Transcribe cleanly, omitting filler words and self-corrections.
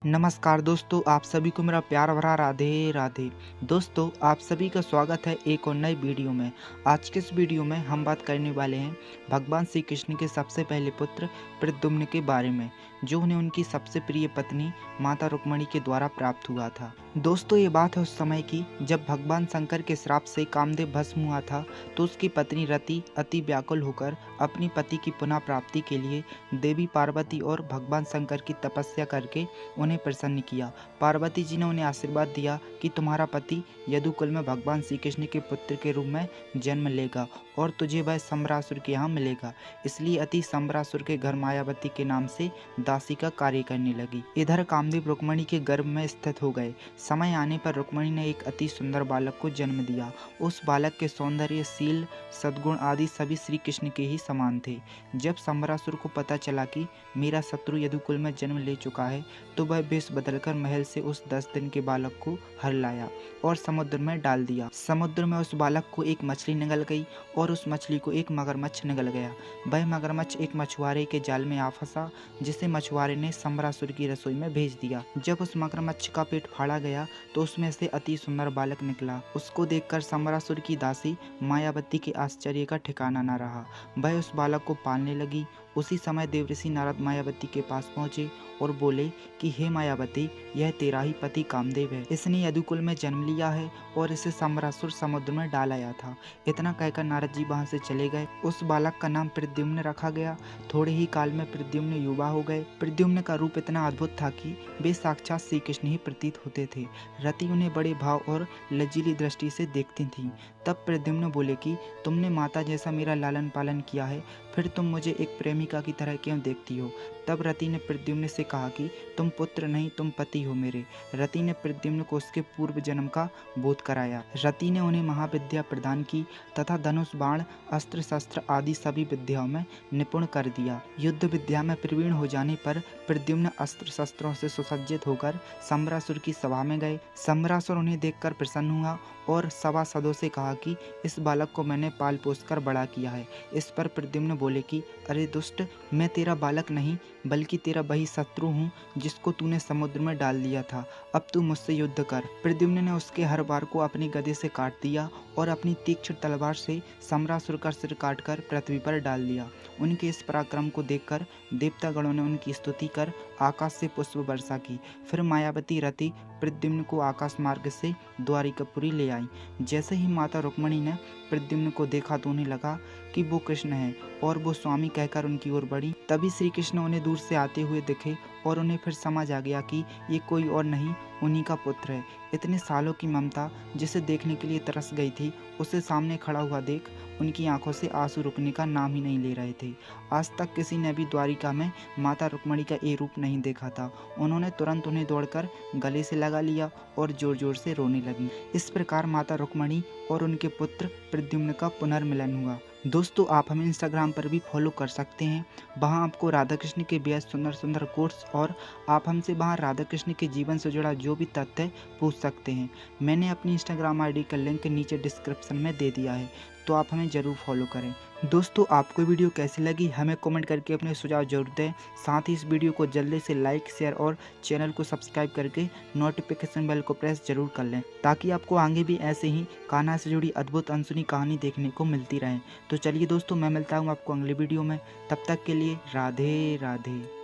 नमस्कार दोस्तों, आप सभी को मेरा प्यार भरा राधे राधे। दोस्तों, आप सभी का स्वागत है एक और नई वीडियो में। आज के इस वीडियो में हम बात करने वाले हैं भगवान श्री कृष्ण के सबसे पहले पुत्र प्रद्युम्न के बारे में, जो उन्हें उनकी सबसे प्रिय पत्नी माता रुक्मिणी के द्वारा प्राप्त हुआ था। दोस्तों, ये बात है उस समय की जब भगवान शंकर के श्राप से कामदेव भस्म हुआ था, तो उसकी पत्नी रति अति व्याकुल होकर अपनी पति की पुनः प्राप्ति के लिए देवी पार्वती और भगवान शंकर की तपस्या करके उन्हें प्रसन्न किया। पार्वती जी ने उन्हें आशीर्वाद दिया कि तुम्हारा पति यदुकुल में भगवान श्री कृष्ण के पुत्र के रूप में जन्म लेगा और तुझे वह सम्रासुर के यहाँ मिलेगा। इसलिए अति सम्रासुर के घर मायावती के नाम से दासी का कार्य करने लगी। इधर कामदेव रुक्मिणी के गर्भ में स्थित हो गए। समय आने पर रुक्मिणी ने एक अति सुंदर बालक को जन्म दिया। उस बालक के सौंदर्य, शील, सद्गुण आदि सभी श्री कृष्ण के ही समान थे। जब सम्रासुर को पता चला कि मेरा शत्रु यदुकुल में जन्म ले चुका है, तो वह वेश बदलकर महल से उस 10 दिन के बालक को हर लाया और समुद्र में डाल दिया। समुद्र में उस बालक को एक मछली निगल गई और उस मछली को एक मगरमच्छ निगल गया। वह मगरमच्छ एक मछुआरे के जाल में आ फंसा, जिसे मछुआरे ने सम्रासुर की रसोई में भेज दिया। जब उस मगरमच्छ का पेट फाड़ा गया तो उसमें से अति सुंदर बालक निकला। उसको देखकर सम्रासुर की दासी मायावती के आश्चर्य का ठिकाना न रहा। वह उस बालक को पालने लगी। उसी समय देवऋषि नारद मायावती के पास पहुंचे और बोले कि हे मायावती, यह तेरा ही पति कामदेव है। इसने यदुकुल में जन्म लिया है और इसे सम्रासुर समुद्र में डाल आया था। इतना कहकर नारद जी वहां से चले गए। उस बालक का नाम प्रद्युम्न रखा गया। थोड़े ही काल में प्रद्युम्न युवा हो गए। प्रद्युम्न का रूप इतना अद्भुत था कि वे साक्षात श्री कृष्ण ही प्रतीत होते थे। रति उन्हें बड़े भाव और लज्जीली दृष्टि से देखती थी। तब प्रद्युम्न बोले कि तुमने माता जैसा मेरा लालन पालन किया है, फिर तुम मुझे एक प्रेमिका की तरह क्यों देखती हो। तब रति ने प्रद्युम्न से कहा कि तुम पुत्र नहीं, तुम पति हो मेरे। रति ने प्रद्युम्न को उसके पूर्व जन्म का बोध कराया। रति ने उन्हें महाविद्या प्रदान की तथा धनुष, बाण, अस्त्र शस्त्र आदि सभी विद्याओं में निपुण कर दिया। युद्ध विद्या में प्रवीण हो जाने पर प्रद्युम्न अस्त्र शस्त्रों से सुसज्जित होकर सम्रासुर की सभा में गए। सम्रासुर उन्हें देखकर प्रसन्न हुआ और सभासदों से कहा कि इस बालक को मैंने पाल पोस कर बड़ा किया है। इस पर प्रद्युम्न बोले कि अरे दुष्ट, मैं तेरा बालक नहीं बल्कि तेरा वही शत्रु हूँ जिसको तूने समुद्र में डाल दिया था। अब तू मुझसे युद्ध कर। प्रद्युम्न ने उसके हर बार को अपनी गदे से काट दिया और अपनी तीक्ष्ण तलवार से सम्रासुर का सिर काटकर पृथ्वी पर डाल दिया। उनके इस पराक्रम को देखकर देवतागणों ने उनकी स्तुति कर आकाश से पुष्प वर्षा की। फिर मायावती रति प्रद्युम्न को आकाश मार्ग से द्वारिकापुरी ले आई। जैसे ही माता रुक्मिणी ने प्रद्युम्न को देखा तो उन्हें लगा कि वो कृष्ण है और वो स्वामी कहकर उनकी ओर बढ़ी। तभी श्री कृष्ण उन्हें दूर से आते हुए दिखे और उन्हें फिर समझ आ गया कि ये कोई और नहीं, उन्हीं का पुत्र है। इतने सालों की ममता जिसे देखने के लिए तरस गई थी, उसे सामने खड़ा हुआ देख उनकी आंखों से आंसू रुकने का नाम ही नहीं ले रहे थे। आज तक किसी ने भी द्वारिका में माता रुक्मिणी का ये रूप नहीं देखा था। उन्होंने तुरंत उन्हें दौड़कर गले से लगा लिया और जोर जोर से रोने लगी। इस प्रकार माता रुक्मिणी और उनके पुत्र प्रद्युम्न का पुनर्मिलन हुआ। दोस्तों, आप हमें इंस्टाग्राम पर भी फॉलो कर सकते हैं। वहाँ आपको राधा कृष्ण के बेहद सुंदर सुंदर कोट्स और आप हमसे वहाँ राधा कृष्ण के जीवन से जुड़ा जो भी तथ्य है पूछ सकते हैं। मैंने अपनी इंस्टाग्राम आईडी का लिंक नीचे डिस्क्रिप्शन में दे दिया है, तो आप हमें ज़रूर फॉलो करें। दोस्तों, आपको वीडियो कैसी लगी हमें कमेंट करके अपने सुझाव जरूर दें। साथ ही इस वीडियो को जल्दी से लाइक, शेयर और चैनल को सब्सक्राइब करके नोटिफिकेशन बेल को प्रेस जरूर कर लें, ताकि आपको आगे भी ऐसे ही कान्हा से जुड़ी अद्भुत अनसुनी कहानी देखने को मिलती रहे। तो चलिए दोस्तों, मैं मिलता हूँ आपको अगले वीडियो में। तब तक के लिए राधे राधे।